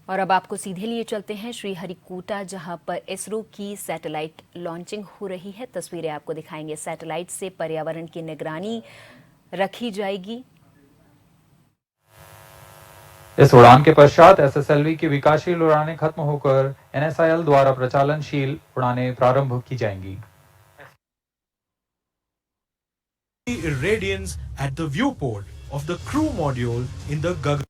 और अब आपको सीधे लिए चलते हैं श्रीहरिकोटा, जहां पर इसरो की सैटेलाइट लॉन्चिंग हो रही है। तस्वीरें आपको दिखाएंगे। सैटेलाइट से पर्यावरण की निगरानी रखी जाएगी। इस उड़ान के पश्चात एसएसएलवी की विकासशील उड़ानें खत्म होकर एनएसआईएल द्वारा प्रचालनशील उड़ानें प्रारंभ की जाएंगी। Irradiance at the viewport of the crew module in the Gaganyaan.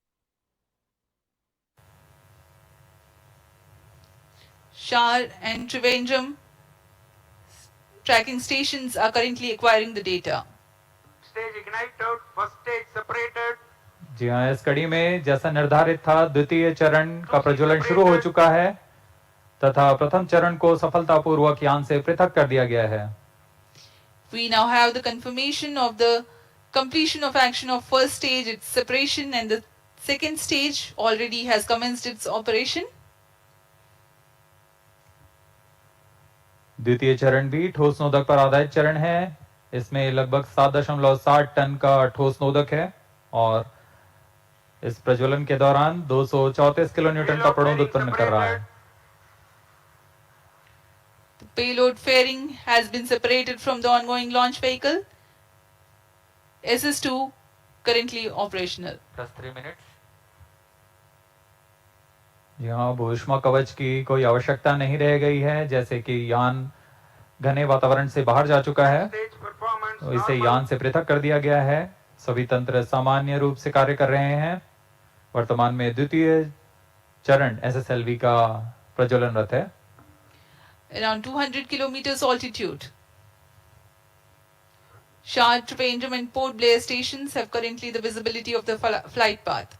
Shar and Trivandrum tracking stations are currently acquiring the data. Stage ignited, first stage separated. जी हाँ, इस कड़ी में जैसा निर्धारित था, द्वितीय चरण का प्रज्वलन शुरू हो चुका है तथा प्रथम चरण को सफलतापूर्वक यान से पृथक कर दिया गया है। We now have the confirmation of the completion of action of first stage, its separation, and the second stage already has commenced its operation. द्वितीय चरण भी ठोस नोदक पर आधारित चरण है। इसमें लगभग 7.7 टन का ठोस नोदक है और इस प्रज्वलन के दौरान 234 किलोन्यूटन का प्रणोद उत्पन्न कर रहा है। The payload fairing has been separated from the ongoing launch vehicle. SS2 currently operational. Plus 3 minutes. जी हाँ, भूष्मा कवच की कोई आवश्यकता नहीं रह गई है, जैसे कि यान घने वातावरण से बाहर जा चुका है, तो इसे यान से पृथक कर दिया गया है। सभी तंत्र सामान्य रूप से कार्य कर रहे हैं। वर्तमान में द्वितीय चरण एसएसएलवी का प्रज्वलनरत है। Around 200 kilometers altitude. Shar, Trivandrum and Port Blair stations have currently the visibility of the flight path.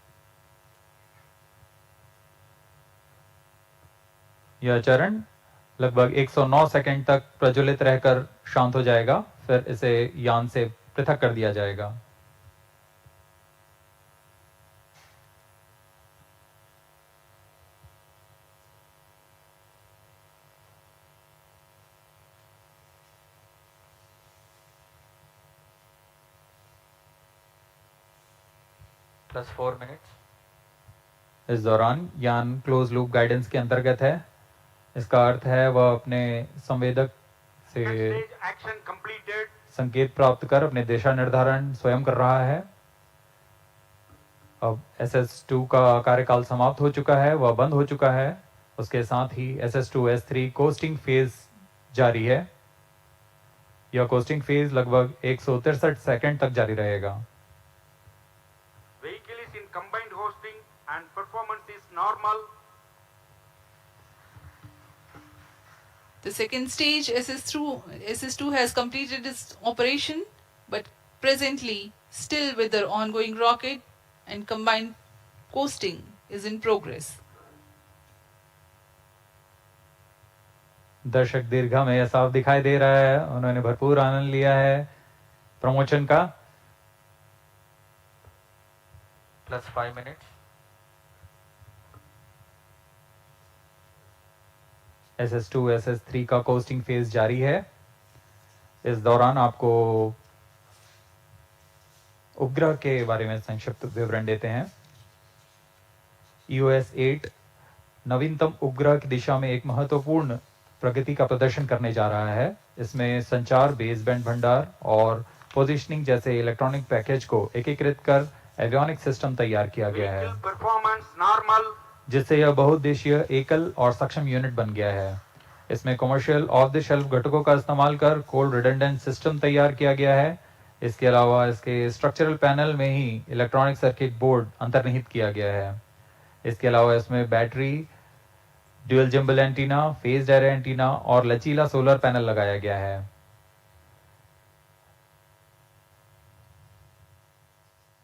यह चरण लगभग 109 सेकंड तक प्रज्वलित रहकर शांत हो जाएगा, फिर इसे यान से पृथक कर दिया जाएगा। Plus 4 minutes. इस दौरान यान क्लोज लूप गाइडेंस के अंतर्गत है। इसका अर्थ है वह अपने संवेदक से संकेत प्राप्त कर अपने दिशा निर्धारण स्वयं कर रहा है। अब SS2 का कार्यकाल समाप्त हो चुका है, वह बंद हो चुका है। उसके साथ ही SS2 S3 कोस्टिंग फेज जारी है। यह कोस्टिंग फेज लगभग 163 सेकंड तक जारी रहेगा। Vehicle is in combined hosting and performance is normal. The second stage SS2 has completed its operation, but presently still with the ongoing rocket and combined coasting is in progress. दर्शक दीर्घा में यह साफ दिखाई दे रहा है, उन्होंने भरपूर आनंद लिया है प्रमोशन का। Plus 5 minutes. SS2 SS3 का कोस्टिंग फेज जारी है। इस दौरान आपको उपग्रह के बारे में संक्षिप्त विवरण देते हैं। EOS-8 नवीनतम उपग्रह की दिशा में एक महत्वपूर्ण प्रगति का प्रदर्शन करने जा रहा है। इसमें संचार, बेसबैंड भंडार और पोजिशनिंग जैसे इलेक्ट्रॉनिक पैकेज को एकीकृत कर एवियोनिक सिस्टम तैयार किया गया है, जिससे यह बहुउद्देशीय एकल और सक्षम यूनिट बन गया है। इसमें कमर्शियल ऑफ द शेल्फ घटकों का इस्तेमाल कर कोल्ड रिडंडेंट सिस्टम तैयार किया गया है। इसके अलावा इसके स्ट्रक्चरल पैनल में ही इलेक्ट्रॉनिक सर्किट बोर्ड अंतर्निहित किया गया है। इसके अलावा इसमें battery, dual gimbal antenna, phased array antenna और लचीला सोलर पैनल लगाया गया है।